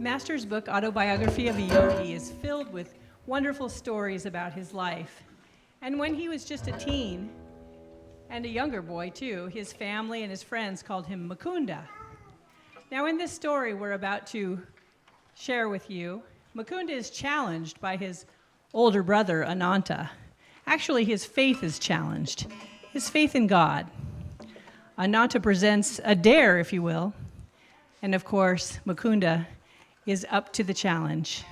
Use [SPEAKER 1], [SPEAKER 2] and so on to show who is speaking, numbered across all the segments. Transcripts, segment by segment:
[SPEAKER 1] Master's book, Autobiography of a Yogi, is filled with wonderful stories about his life. And when he was just a teen, and a younger boy too, his family and his friends called him Mukunda. Now in this story we're about to share with you, Mukunda is challenged by his older brother, Ananta. Actually, his faith is challenged, his faith in God. Ananta presents a dare, if you will, and of course, Mukunda is up to the challenge.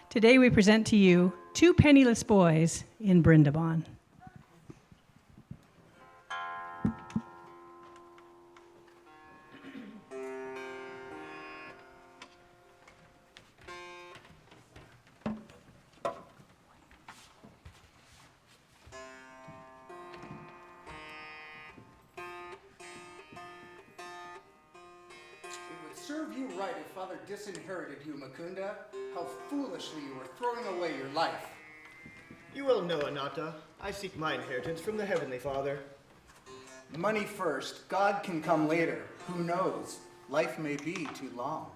[SPEAKER 1] Today we present to you Two Penniless Boys in Brindaban.
[SPEAKER 2] Serve you right if Father disinherited you, Mukunda. How foolishly you were throwing away your life.
[SPEAKER 3] You well know, Ananta, I seek my inheritance from the Heavenly Father.
[SPEAKER 2] Money first, God can come later. Who knows? Life may be too long.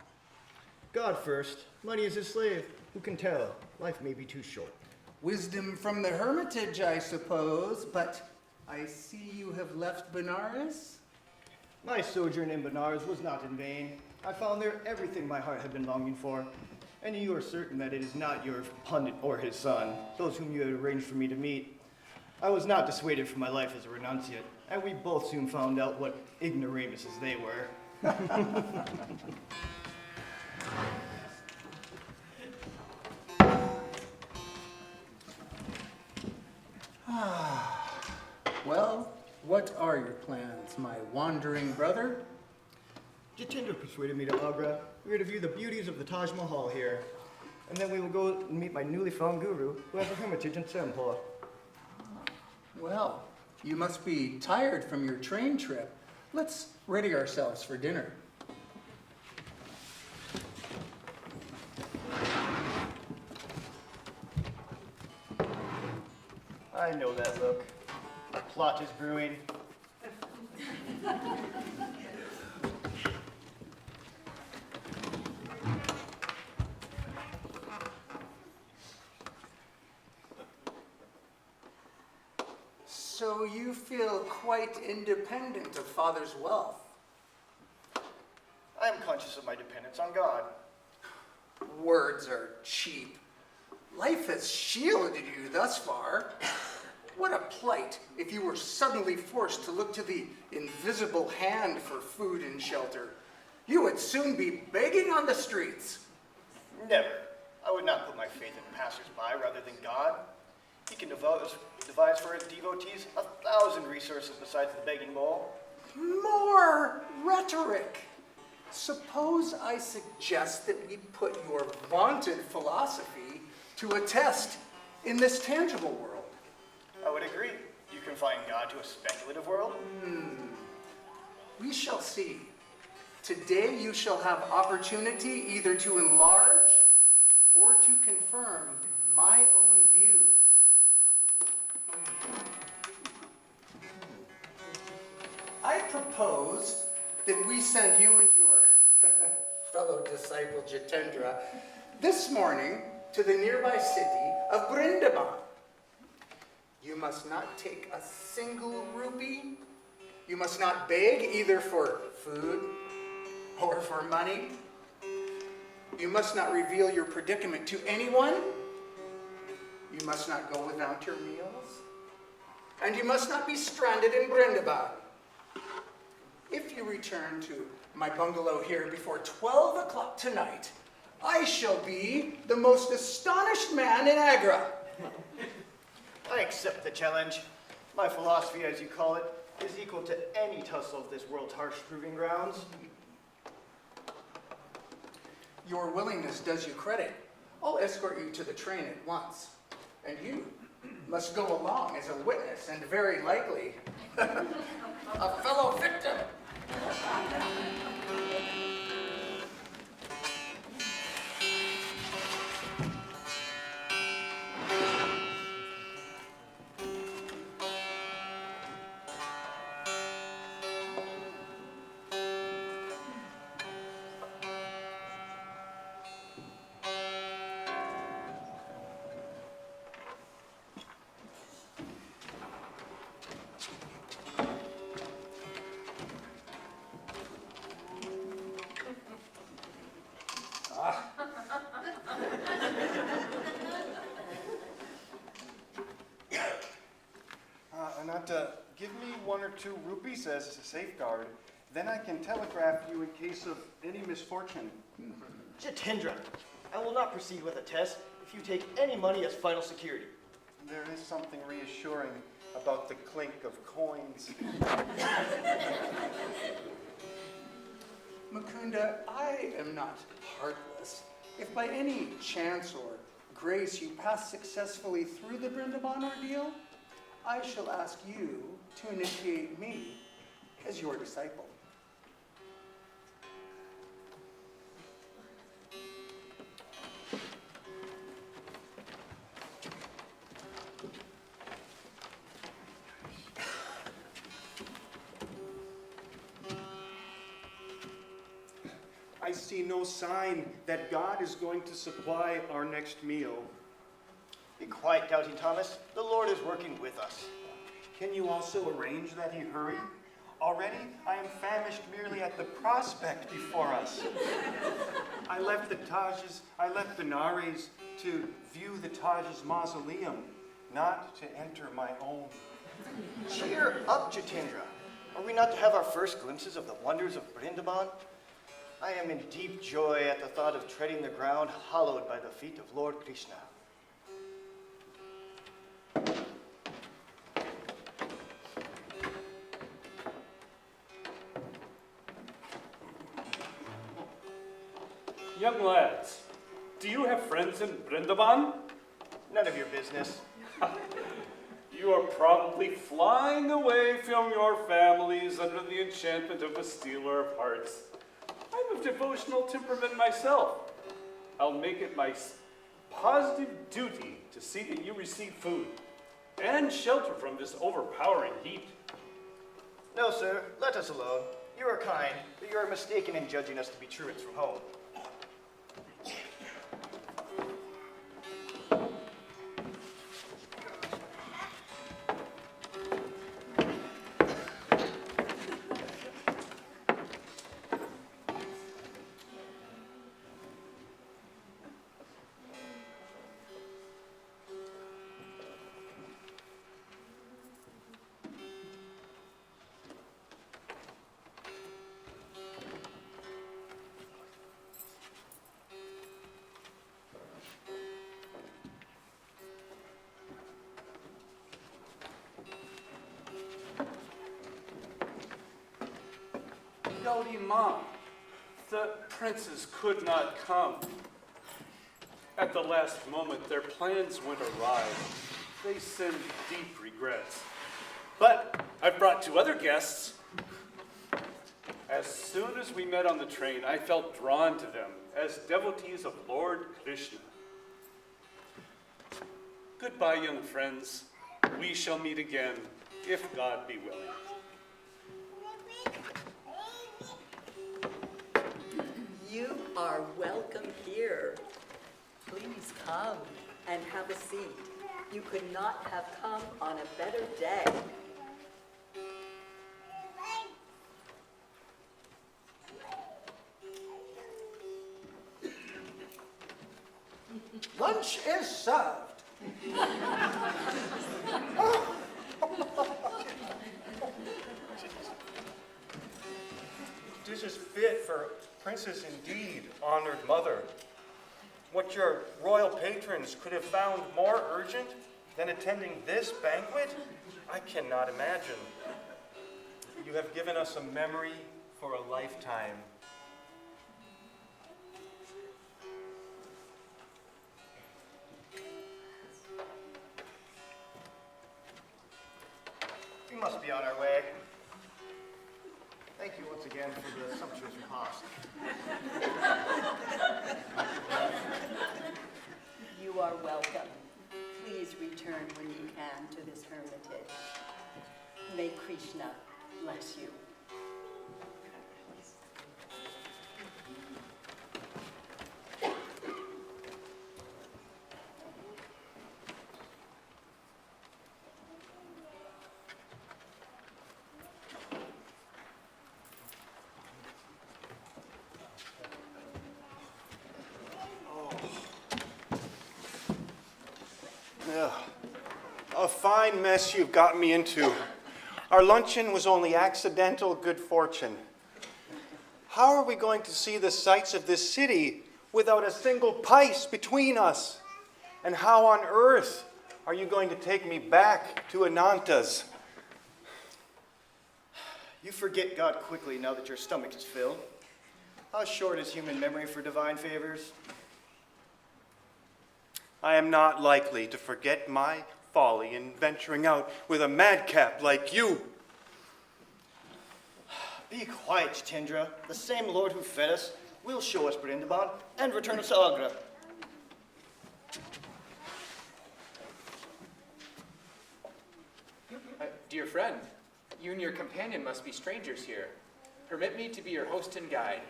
[SPEAKER 3] God first, money is his slave. Who can tell? Life may be too short.
[SPEAKER 2] Wisdom from the hermitage, I suppose, but I see you have left Benares?
[SPEAKER 3] My sojourn in Benares was not in vain. I found there everything my heart had been longing for. And you are certain that it is not your pundit or his son, those whom you had arranged for me to meet. I was not dissuaded from my life as a renunciate, and we both soon found out what ignoramuses they were.
[SPEAKER 2] Well, what are your plans, my wandering brother?
[SPEAKER 3] Jitendra persuaded me to Agra. We are to view the beauties of the Taj Mahal here. And then we will go and meet my newly found guru, who has a hermitage in Sempur.
[SPEAKER 2] Well, you must be tired from your train trip. Let's ready ourselves for dinner.
[SPEAKER 3] I know that look. A plot is brewing.
[SPEAKER 2] So you feel quite independent of Father's wealth?
[SPEAKER 3] I am conscious of my dependence on God.
[SPEAKER 2] Words are cheap. Life has shielded you thus far. What a plight if you were suddenly forced to look to the invisible hand for food and shelter. You would soon be begging on the streets.
[SPEAKER 3] Never. I would not put my faith in passers-by rather than God. He can devise for his devotees 1,000 resources besides the begging bowl.
[SPEAKER 2] More rhetoric. Suppose I suggest that we put your vaunted philosophy to a test in this tangible world.
[SPEAKER 3] I would agree. You confine God to a speculative world?
[SPEAKER 2] We shall see. Today you shall have opportunity either to enlarge or to confirm my own views. I propose that we send you and your fellow disciple Jitendra this morning to the nearby city of Brindaban. You must not take a single rupee. You must not beg either for food or for money. You must not reveal your predicament to anyone. You must not go without your meals. And you must not be stranded in Brindaban. If you return to my bungalow here before 12 o'clock tonight, I shall be the most astonished man in Agra.
[SPEAKER 3] I accept the challenge. My philosophy, as you call it, is equal to any tussle of this world's harsh proving grounds.
[SPEAKER 2] Your willingness does you credit. I'll escort you to the train at once. And you must go along as a witness and very likely a fellow victim.
[SPEAKER 4] 1 or 2 rupees as a safeguard. Then I can telegraph you in case of any misfortune.
[SPEAKER 3] Jitendra, I will not proceed with a test if you take any money as final security.
[SPEAKER 4] There is something reassuring about the clink of coins.
[SPEAKER 2] Mukunda, I am not heartless. If by any chance or grace you pass successfully through the Brindaban ordeal, I shall ask you to initiate me as your disciple.
[SPEAKER 4] I see no sign that God is going to supply our next meal.
[SPEAKER 3] Be quiet, Doubting Thomas. The Lord is working with us.
[SPEAKER 4] Can you also arrange that he hurry? Already, I am famished merely at the prospect before us. I left Benares to view the Taj's mausoleum, not to enter my own.
[SPEAKER 3] Cheer up, Jitendra. Are we not to have our first glimpses of the wonders of Brindaban? I am in deep joy at the thought of treading the ground hallowed by the feet of Lord Krishna.
[SPEAKER 5] Young lads, do you have friends in Brindaban?
[SPEAKER 3] None of your business.
[SPEAKER 5] You are probably flying away from your families under the enchantment of a stealer of hearts. I'm of devotional temperament myself. I'll make it my positive duty to see that you receive food and shelter from this overpowering heat.
[SPEAKER 3] No, sir. Let us alone. You are kind, but you are mistaken in judging us to be truants from home.
[SPEAKER 5] Yogi, Mom, the princes could not come. At the last moment, their plans went awry. They send deep regrets. But I've brought 2 other guests. As soon as we met on the train, I felt drawn to them as devotees of Lord Krishna. Goodbye, young friends. We shall meet again, if God be willing.
[SPEAKER 6] You are welcome here. Please come and have a seat. You could not have come on a better day.
[SPEAKER 2] Lunch is served.
[SPEAKER 4] This is fit for princess indeed, honored mother. What your royal patrons could have found more urgent than attending this banquet, I cannot imagine. You have given us a memory for a lifetime.
[SPEAKER 3] We must be on our way. Thank you once again for the sumptuous repast.
[SPEAKER 6] You are welcome. Please return when you can to this hermitage. May Krishna bless you.
[SPEAKER 4] A fine mess you've gotten me into. Our luncheon was only accidental good fortune. How are we going to see the sights of this city without a single pice between us? And how on earth are you going to take me back to Ananta's?
[SPEAKER 3] You forget God quickly now that your stomach is filled. How short is human memory for divine favors?
[SPEAKER 4] I am not likely to forget my folly in venturing out with a madcap like you.
[SPEAKER 3] Be quiet, Jitendra. The same Lord who fed us will show us Brindaban and return us to Agra.
[SPEAKER 7] Dear friend, you and your companion must be strangers here. Permit me to be your host and guide.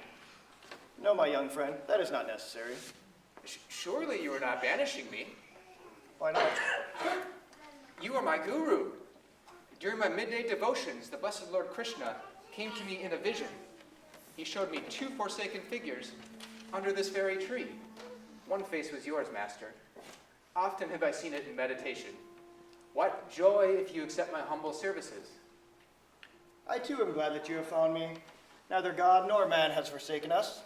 [SPEAKER 3] No, my young friend, that is not necessary.
[SPEAKER 7] Surely you are not banishing me.
[SPEAKER 3] Why not?
[SPEAKER 7] You are my guru. During my midday devotions, the blessed Lord Krishna came to me in a vision. He showed me two forsaken figures under this very tree. One face was yours, Master. Often have I seen it in meditation. What joy if you accept my humble services.
[SPEAKER 3] I too am glad that you have found me. Neither God nor man has forsaken us.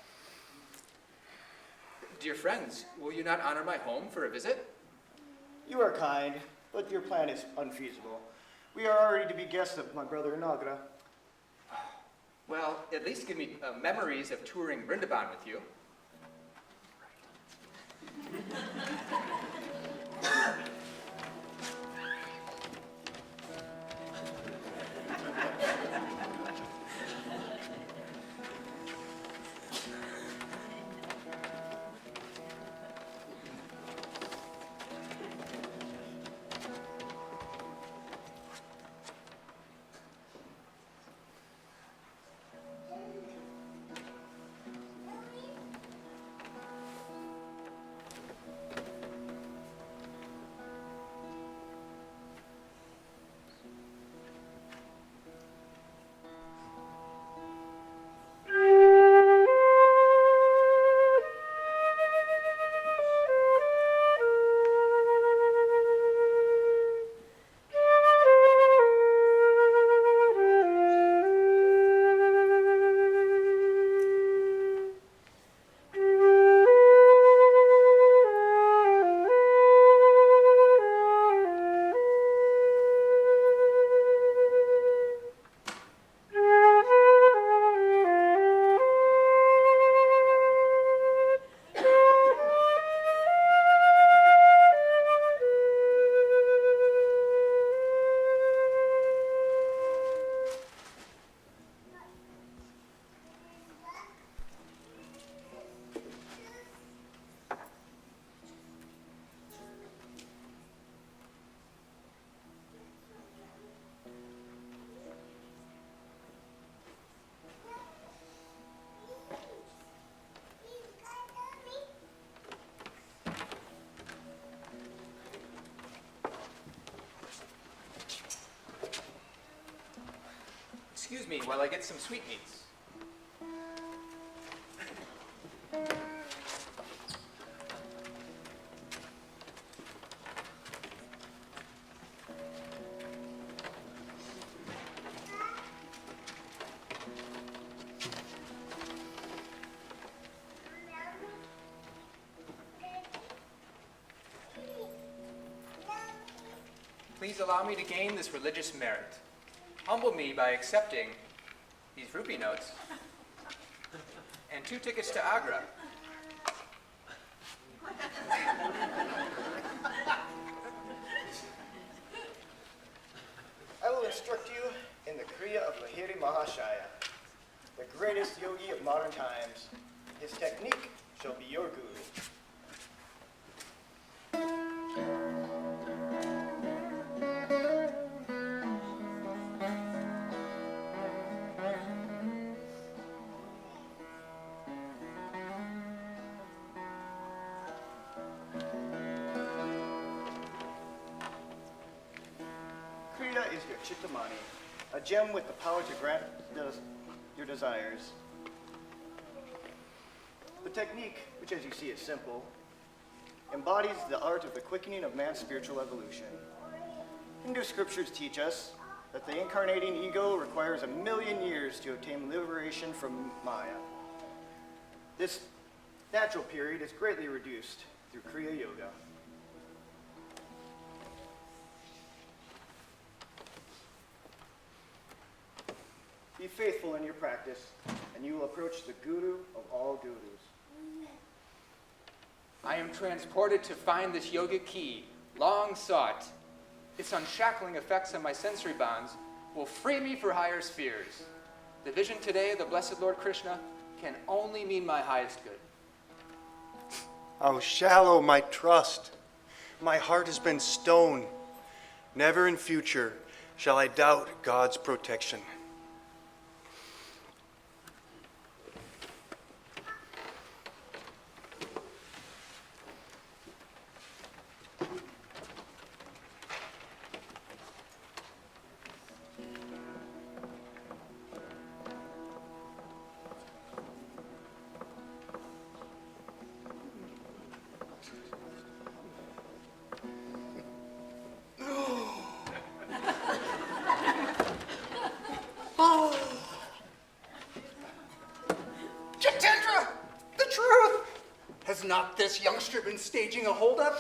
[SPEAKER 7] Dear friends, will you not honor my home for a visit?
[SPEAKER 3] You are kind, but your plan is unfeasible. We are already to be guests of my brother in Agra.
[SPEAKER 7] Well, at least give me memories of touring Brindaban with you. Excuse me while I get some sweetmeats. Please allow me to gain this religious merit. Humble me by accepting these rupee notes and 2 tickets to Agra.
[SPEAKER 3] I will instruct you in the Kriya of Lahiri Mahashaya, the greatest yogi of modern times. His technique shall be your guru. Kriya is your Chittamani, a gem with the power to grant your desires. The technique, which as you see is simple, embodies the art of the quickening of man's spiritual evolution. Hindu scriptures teach us that the incarnating ego requires 1,000,000 years to obtain liberation from Maya. This natural period is greatly reduced through Kriya Yoga. Be faithful in your practice, and you will approach the guru of all gurus.
[SPEAKER 7] I am transported to find this yogic key, long sought. Its unshackling effects on my sensory bonds will free me for higher spheres. The vision today of the Blessed Lord Krishna can only mean my highest good.
[SPEAKER 8] How shallow my trust. My heart has been stone. Never in future shall I doubt God's protection.
[SPEAKER 2] Jitendra! The truth! Has not this youngster been staging a holdup?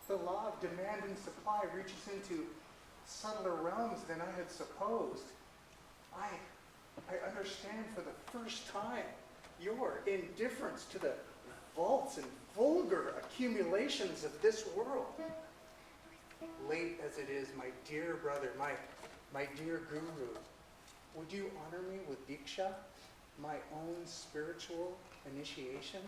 [SPEAKER 2] The law of demand and supply reaches into subtler realms than I had supposed. I understand for the first time your indifference to the vaults and vulgar accumulations of this world. Late as it is, my dear brother, my dear guru, would you honor me with Diksha, my own spiritual initiation?